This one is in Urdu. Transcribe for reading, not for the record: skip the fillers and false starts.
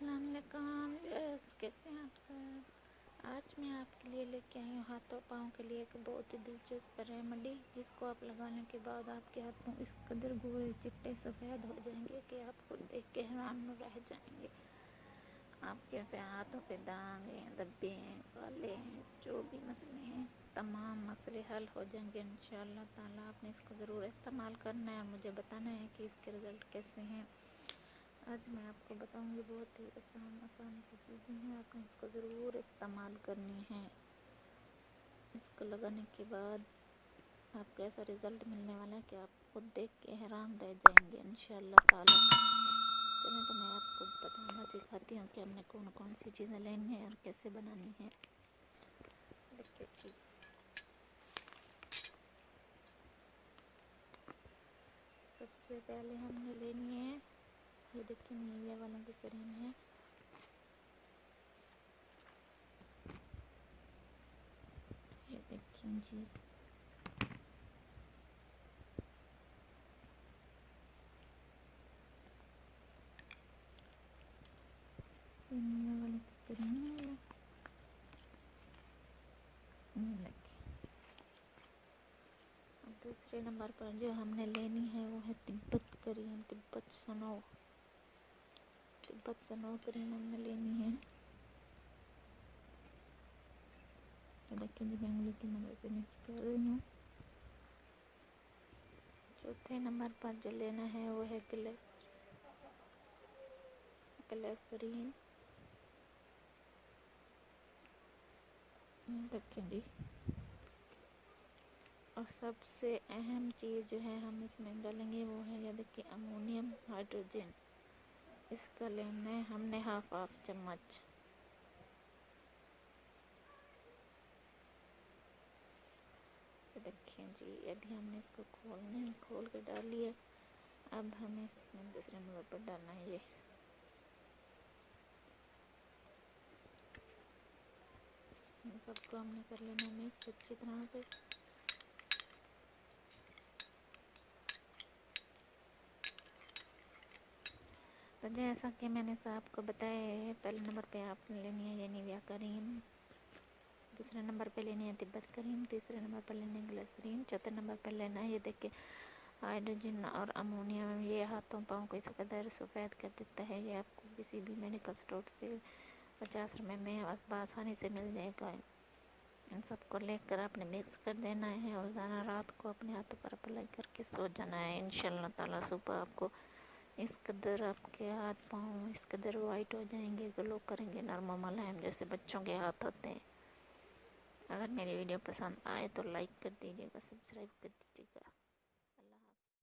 السلام علیکم کیسے ہیں آپ سب؟ آج میں آپ کے لیے لے کے آئی ہوں ہاتھوں پاؤں کے لیے ایک بہت ہی دلچسپ ریمیڈی، جس کو آپ لگانے کے بعد آپ کے ہاتھوں اس قدر گورے چٹے سفید ہو جائیں گے کہ آپ کو دیکھ کے حیران رہ جائیں گے۔ آپ کے ہاتھوں پہ داغ ہیں، دھبے ہیں، کالے ہیں، جو بھی مسئلے ہیں تمام مسئلے حل ہو جائیں گے انشاءاللہ تعالیٰ۔ آپ نے اس کو ضرور استعمال کرنا ہے اور مجھے بتانا ہے کہ اس کے رزلٹ کیسے ہیں۔ آج میں آپ کو بتاؤں گی بہت ہی آسان سی چیزیں ہیں، آپ نے اس کو ضرور استعمال کرنی ہے۔ اس کو لگانے کے بعد آپ کو ایسا رزلٹ ملنے والا ہے کہ آپ خود دیکھ کے حیران رہ جائیں گے انشاءاللہ تعالیٰ۔ چلیں تو میں آپ کو بتانا سکھاتی ہوں کہ ہم نے کون کون سی چیزیں لینی ہیں اور کیسے بنانی ہیں۔ دیکھیے جی، سب سے پہلے ہم نے لینی ہے، یہ دیکھیں نیویا والوں کی کریم ہے۔ یہ دیکھیں جی، یہ نیویا والوں کی کریم ہے۔ یہ دیکھیں، اب دوسرے نمبر پر جو ہم نے لینی ہے وہ ہے تبت کریم، تبت سنو کریم ہم نے لینی ہے۔ یہ دیکھیں جی، میں انگلی کی مدد سے مکس کر رہی ہوں۔ چوتھے نمبر پر جو لینا ہے وہ ہے گلیسرین۔ دیکھیں جی، اور سب سے اہم چیز جو ہے ہم اس میں ڈالیں گے وہ ہے، یہ دیکھیں، امونیم ہائیڈروجن۔ اس کا لینا ہے ہم نے ہاف چمچ۔ دیکھیں جی، ابھی ہم نے اس کو کھول کے ڈال لیا۔ اب ہمیں اس میں دوسرے نمبر پر ڈالنا ہے یہ سب کو ہم نے کر لینا مکس اچھی طرح سے۔ تو جیسا کہ میں نے آپ کو بتایا ہے، پہلے نمبر پہ آپ نے لینی ہے یہ نیویا کریم، دوسرے نمبر پہ لینی ہے تبت کریم، تیسرے نمبر پر لینی ہے گلیسرین، چوتھے نمبر پر لینا ہے یہ دیکھیں ہائیڈروجن اور امونیم۔ یہ ہاتھوں پاؤں کو اس قدر سفید کر دیتا ہے، یہ آپ کو کسی بھی میڈیکل اسٹور سے 50 روپے میں بآسانی سے مل جائے گا۔ ان سب کو لے کر آپ نے مکس کر دینا ہے اور رات کو اپنے ہاتھوں پر اپلائی کر کے سو جانا ہے انشاءاللہ تعالیٰ۔ صبح آپ کو اس قدر آپ کے ہاتھ پاؤں اس قدر وائٹ ہو جائیں گے، گلو کریں گے، نرم و ملائم جیسے بچوں کے ہاتھ ہوتے ہیں۔ اگر میری ویڈیو پسند آئے تو لائک کر دیجیے گا، سبسکرائب کر دیجیے گا۔